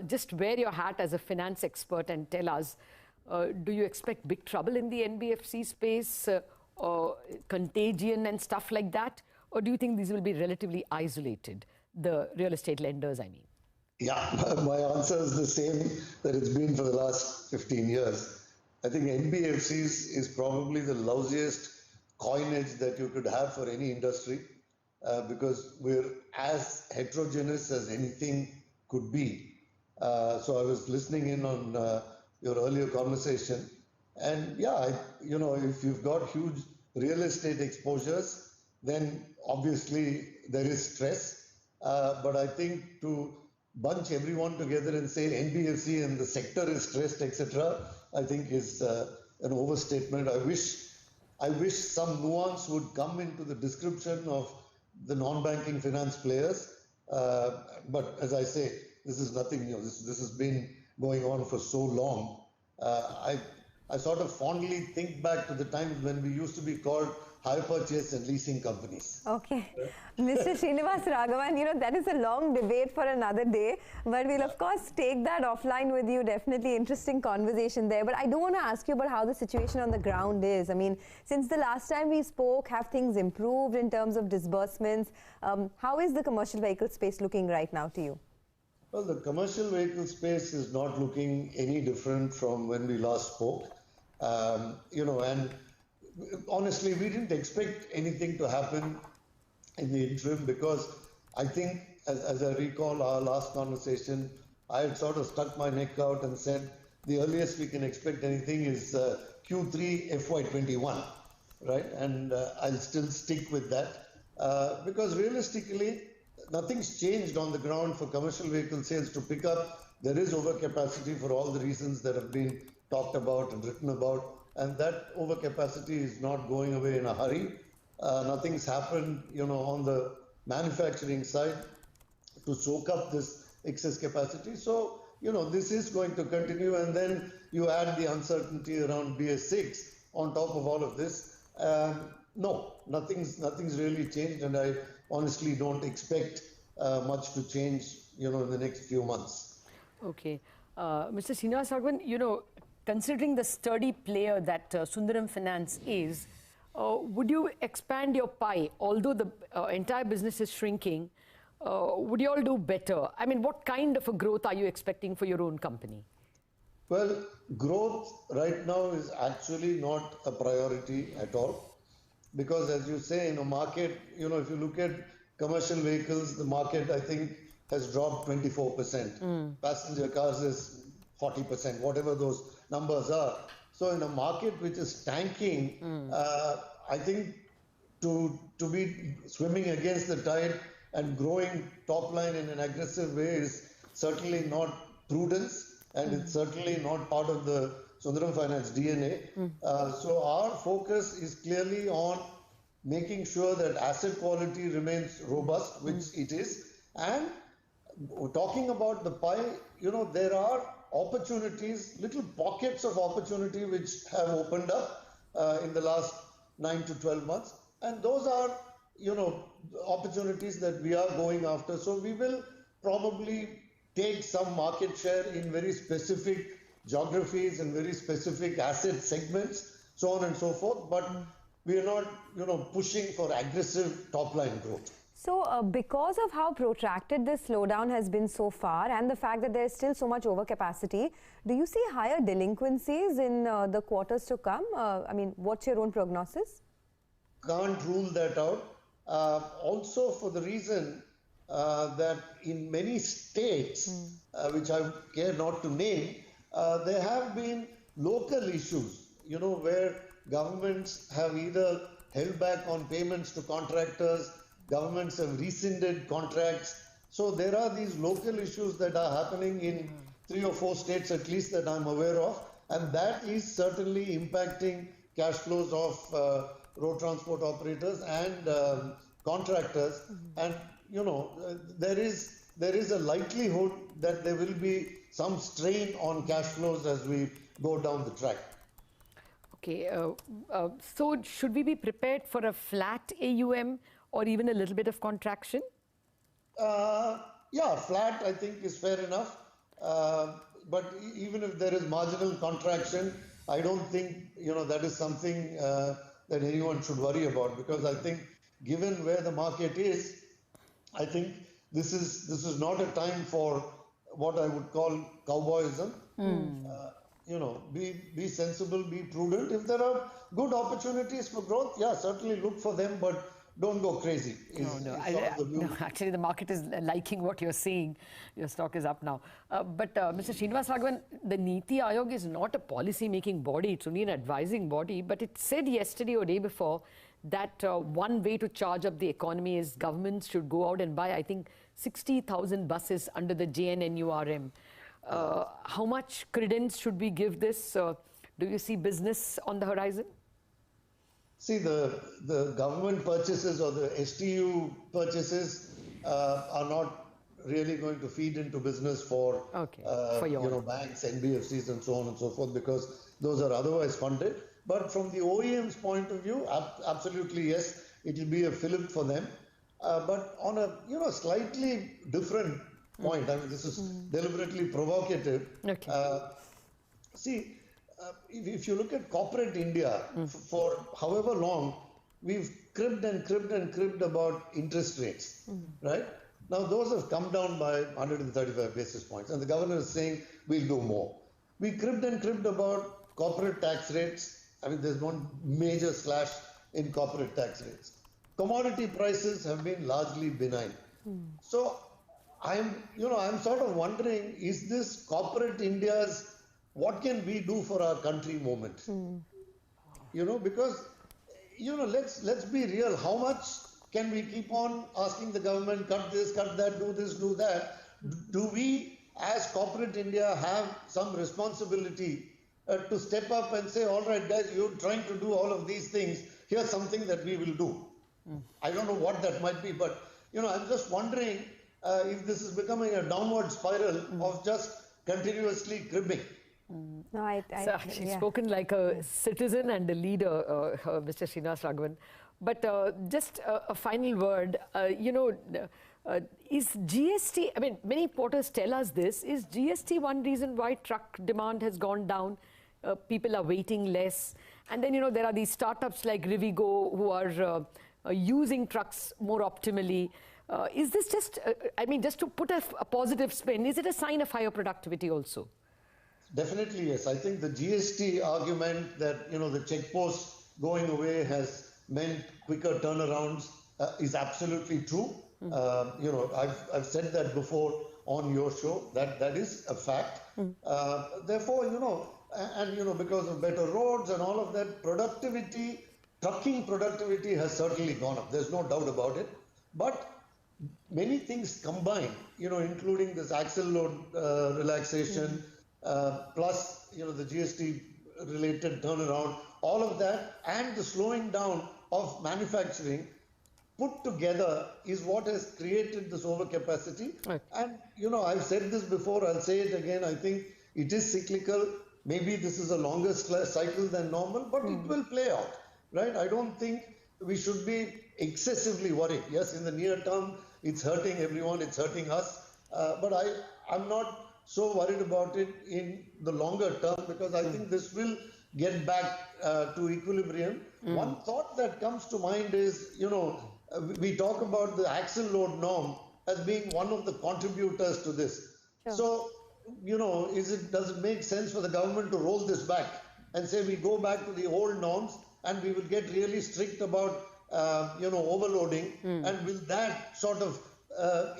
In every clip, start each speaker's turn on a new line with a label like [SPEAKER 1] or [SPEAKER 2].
[SPEAKER 1] just wear your hat as a finance expert and tell us, do you expect big trouble in the NBFC space, or contagion and stuff like that? Or do you think these will be relatively isolated, the real estate lenders, I mean?
[SPEAKER 2] Yeah, my answer is the same that it's been for the last 15 years. I think NBFCs is probably the lousiest coinage that you could have for any industry, because we're as heterogeneous as anything could be. So I was listening in on your earlier conversation, and yeah, if you've got huge real estate exposures, then obviously there is stress. But I think to bunch everyone together and say NBFC and the sector is stressed, etc., I think is an overstatement. I wish some nuance would come into the description of the non-banking finance players. But as I say, this is nothing new. This has been going on for so long. I sort of fondly think back to the times when we used to be called hire purchase and leasing companies.
[SPEAKER 3] Okay. Mr. Srinivas Raghavan, that is a long debate for another day, but we'll of course take that offline with you. Definitely interesting conversation there. But I do want to ask you about how the situation on the ground is. I mean, since the last time we spoke, have things improved in terms of disbursements? How is the commercial vehicle space looking right now to you?
[SPEAKER 2] Well, the commercial vehicle space is not looking any different from when we last spoke. And honestly, we didn't expect anything to happen in the interim, because I think, as I recall our last conversation, I had sort of stuck my neck out and said the earliest we can expect anything is Q3 FY21, right? And I'll still stick with that, because realistically, nothing's changed on the ground for commercial vehicle sales to pick up. There is overcapacity for all the reasons that have been talked about and written about. And that overcapacity is not going away in a hurry. Nothing's happened, on the manufacturing side to soak up this excess capacity. So, this is going to continue. And then you add the uncertainty around BS6 on top of all of this. No, nothing's really changed. And I honestly don't expect much to change, in the next few months.
[SPEAKER 1] Okay. Mr. Srinivas Raghavan, considering the sturdy player that Sundaram Finance is, would you expand your pie? Although the entire business is shrinking, would you all do better? I mean, what kind of a growth are you expecting for your own company?
[SPEAKER 2] Well, growth right now is actually not a priority at all. Because as you say, in a market, if you look at commercial vehicles, the market, I think, has dropped 24%. Passenger cars is 40%, whatever those numbers are. So in a market which is tanking, I think to be swimming against the tide and growing top line in an aggressive way is certainly not prudence, and it's certainly not part of the Sundaram Finance DNA. So our focus is clearly on making sure that asset quality remains robust, which it is. And talking about the pie, there are opportunities, little pockets of opportunity which have opened up in the last 9 to 12 months. And those are, opportunities that we are going after. So we will probably take some market share in very specific geographies and very specific asset segments, so on and so forth. But we are not, pushing for aggressive top-line growth.
[SPEAKER 3] So because of how protracted this slowdown has been so far and the fact that there is still so much overcapacity, do you see higher delinquencies in the quarters to come? What's your own prognosis?
[SPEAKER 2] Can't rule that out. Also for the reason that in many states, which I care not to name, there have been local issues, where governments have either held back on payments to contractors, governments have rescinded contracts. So there are these local issues that are happening in 3 or 4 states at least that I'm aware of. And that is certainly impacting cash flows of road transport operators and contractors. And, there is a likelihood that there will be some strain on cash flows as we go down the track.
[SPEAKER 1] Okay, so should we be prepared for a flat AUM or even a little bit of contraction?
[SPEAKER 2] Yeah, flat I think is fair enough. But even if there is marginal contraction, I don't think, that is something that anyone should worry about, because I think given where the market is, I think this is not a time for what I would call cowboyism. Be sensible, be prudent. If there are good opportunities for growth, yeah, certainly look for them, but don't go crazy.
[SPEAKER 1] No, actually, the market is liking what you're seeing. Your stock is up now. But Mr. Srinivas Raghavan, the Niti Aayog is not a policy-making body. It's only an advising body. But it said yesterday or day before that one way to charge up the economy is governments should go out and buy, I think, 60,000 buses under the JNNURM. How much credence should we give this? Do you see business on the horizon?
[SPEAKER 2] See, the government purchases or the STU purchases are not really going to feed into business for banks, NBFCs and so on and so forth, because those are otherwise funded. But from the OEM's point of view, absolutely yes, it will be a fillip for them. But on a slightly different point, I mean, this is deliberately provocative. See, if you look at corporate India, for however long, we've cribbed and cribbed and cribbed about interest rates, right? Now, those have come down by 135 basis points, and the governor is saying we'll do more. We cribbed and cribbed about corporate tax rates. I mean, there's one major slash in corporate tax rates. Commodity prices have been largely benign. So I'm sort of wondering, is this corporate India's what can we do for our country moment? Because, let's be real. How much can we keep on asking the government, cut this, cut that, do this, do that? Do we, as corporate India, have some responsibility to step up and say, all right, guys, you're trying to do all of these things. Here's something that we will do. I don't know what that might be, but, I'm just wondering if this is becoming a downward spiral of just continuously cribbing.
[SPEAKER 3] No,
[SPEAKER 1] so actually spoken like a citizen and a leader, Mr. Srinivas Raghavan. But just a final word, is GST, I mean, many porters tell us this, is GST one reason why truck demand has gone down? People are waiting less. And then, there are these startups like Rivigo who are using trucks more optimally. Is this just, just to put a positive spin, is it a sign of higher productivity also?
[SPEAKER 2] Definitely, yes. I think the GST argument that, the check post going away has meant quicker turnarounds is absolutely true. I've said that before on your show, that is a fact. Therefore, because of better roads and all of that, trucking productivity has certainly gone up. There's no doubt about it. But many things combined, including this axle load relaxation, plus, the GST related turnaround, all of that, and the slowing down of manufacturing put together is what has created this overcapacity. Right. And, I've said this before, I'll say it again. I think it is cyclical. Maybe this is a longer cycle than normal, but it will play out, right? I don't think we should be excessively worried. Yes, in the near term, it's hurting everyone, it's hurting us. But I'm not so worried about it in the longer term, because I think this will get back to equilibrium. One thought that comes to mind is, we talk about the axle load norm as being one of the contributors to this. Sure. So, does it make sense for the government to roll this back and say we go back to the old norms and we will get really strict about, overloading, and will that sort of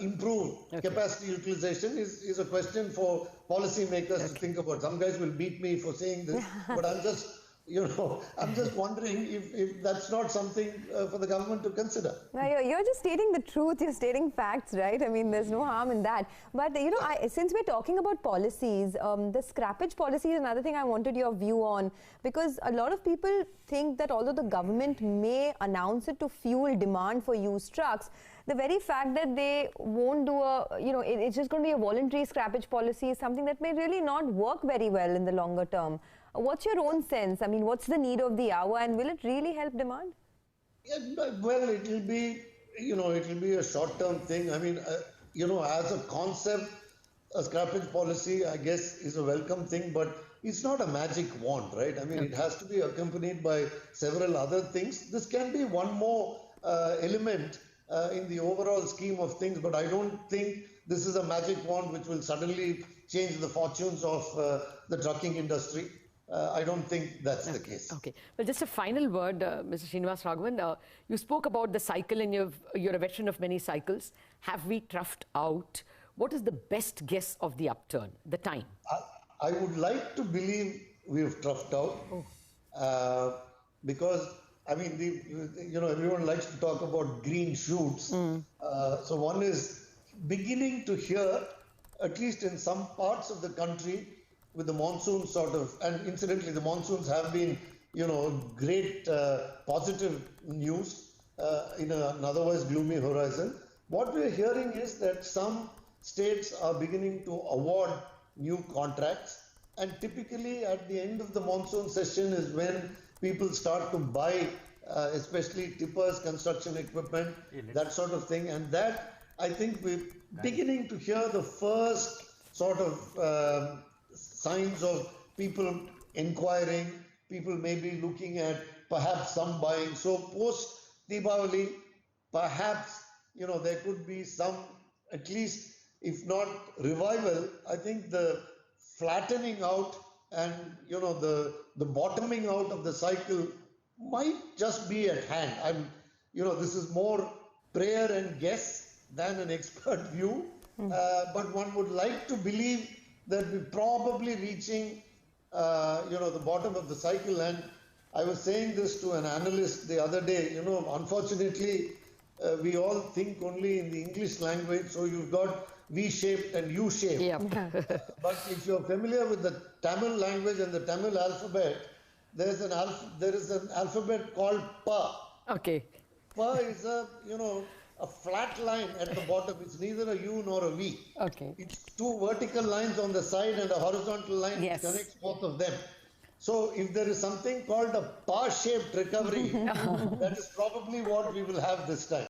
[SPEAKER 2] improve capacity utilization is a question for policymakers to think about. Some guys will beat me for saying this, but I'm just, I'm just wondering if that's not something for the government to consider.
[SPEAKER 3] No, you're just stating the truth. You're stating facts, right? I mean, there's no harm in that. But, since we're talking about policies, the scrappage policy is another thing I wanted your view on, because a lot of people think that although the government may announce it to fuel demand for used trucks, the very fact that they won't do it's just going to be a voluntary scrappage policy is something that may really not work very well in the longer term. What's your own sense? I mean, what's the need of the hour, and will it really help demand?
[SPEAKER 2] Yeah, well, it will be, it will be a short-term thing. I mean, as a concept, a scrappage policy, I guess, is a welcome thing, but it's not a magic wand, right? I mean, it has to be accompanied by several other things. This can be one more element in the overall scheme of things, but I don't think this is a magic wand which will suddenly change the fortunes of the trucking industry. I don't think that's the case.
[SPEAKER 1] Okay. Well, just a final word, Mr. Srinivas Raghavan. You spoke about the cycle and you're a veteran of many cycles. Have we troughed out? What is the best guess of the upturn, the time?
[SPEAKER 2] I would like to believe we've troughed out because, I mean, everyone likes to talk about green shoots. So one is beginning to hear, at least in some parts of the country, with the monsoon and incidentally, the monsoons have been, great positive news in an otherwise gloomy horizon. What we're hearing is that some states are beginning to award new contracts, and typically at the end of the monsoon session is when people start to buy, especially tippers, construction equipment, that sort of thing. And that, I think we're beginning to hear the first sort of signs of people inquiring, people maybe looking at perhaps some buying. So post Deepavali, perhaps, there could be some, at least if not revival, I think the flattening out and, the bottoming out of the cycle might just be at hand. This is more prayer and guess than an expert view, but one would like to believe that we're probably reaching, the bottom of the cycle. And I was saying this to an analyst the other day, unfortunately, we all think only in the English language, so you've got V-shaped and U-shaped.
[SPEAKER 1] Yep.
[SPEAKER 2] But if you're familiar with the Tamil language and the Tamil alphabet, there is an alphabet called Pa.
[SPEAKER 1] Okay.
[SPEAKER 2] Pa is a flat line at the bottom. It's neither a U nor a V.
[SPEAKER 1] Okay.
[SPEAKER 2] It's two vertical lines on the side and a horizontal line which connects both of them. So if there is something called a Pa-shaped recovery, that is probably what we will have this time.